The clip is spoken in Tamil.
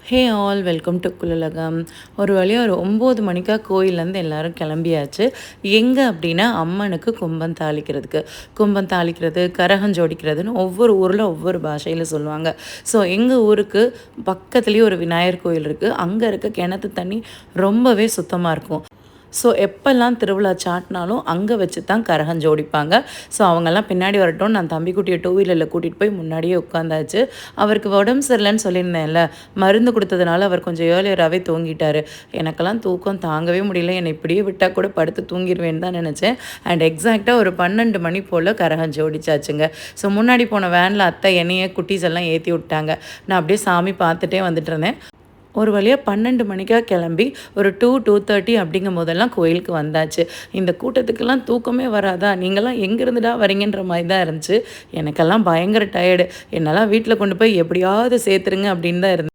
ஹே ஆல் வெல்கம் டு குலலகம். ஒரு வழியாக ஒரு 9 மணிக்கா கோயிலேருந்து எல்லோரும் கிளம்பியாச்சு. எங்கே அப்படின்னா அம்மனுக்கு கும்பம் தாளிக்கிறதுக்கு. கும்பம் தாளிக்கிறது, கரகம் ஜோடிக்கிறதுன்னு ஒவ்வொரு ஊரில் ஒவ்வொரு பாஷையில் சொல்லுவாங்க. ஸோ எங்கள் ஊருக்கு பக்கத்துலேயே ஒரு விநாயகர் கோயில் இருக்குது. அங்கே இருக்க கிணத்து தண்ணி ரொம்பவே சுத்தமாக இருக்கும். ஸோ எப்போல்லாம் திருவிழா சாட்டினாலும் அங்கே வச்சு தான் கரகம் ஜோடிப்பாங்க. ஸோ அவங்கெல்லாம் பின்னாடி வரட்டும், நான் தம்பிக்குட்டியை டூ வீலரில் கூட்டிகிட்டு போய் முன்னாடியே உட்காந்தாச்சு. அவருக்கு உடம்பு சரியில்லைன்னு சொல்லியிருந்தேன்ல, மருந்து கொடுத்ததுனால அவர் கொஞ்சம் ஏர்லியராகவே தூங்கிட்டார். எனக்கெல்லாம் தூக்கம் தாங்கவே முடியல. என்னை இப்படியே விட்டால் கூட படுத்து தூங்கிடுவேன்னு தான் நினச்சேன். அண்ட் எக்ஸாக்டாக ஒரு 12 மணி போல் கரகம் ஜோடிச்சாச்சுங்க. ஸோ முன்னாடி போன வேனில் அத்தை என்னையே குட்டீஸ் எல்லாம் ஏற்றி விட்டாங்க. நான் அப்படியே சாமி பார்த்துட்டே வந்துட்டு இருந்தேன். ஒரு வழியாக 12 மணிக்காக கிளம்பி ஒரு 2:30 அப்படிங்கும் போதெல்லாம் கோயிலுக்கு வந்தாச்சு. இந்த கூட்டத்துக்கெல்லாம் தூக்கமே வராதா, நீங்கள்லாம் எங்கேருந்துடா வரீங்கன்ற மாதிரி தான் இருந்துச்சு. எனக்கெல்லாம் பயங்கர டயர்டு. என்னெல்லாம் வீட்டில் கொண்டு போய் எப்படியாவது சேர்த்துருங்க அப்படின்னு தான் இருந்தேன்.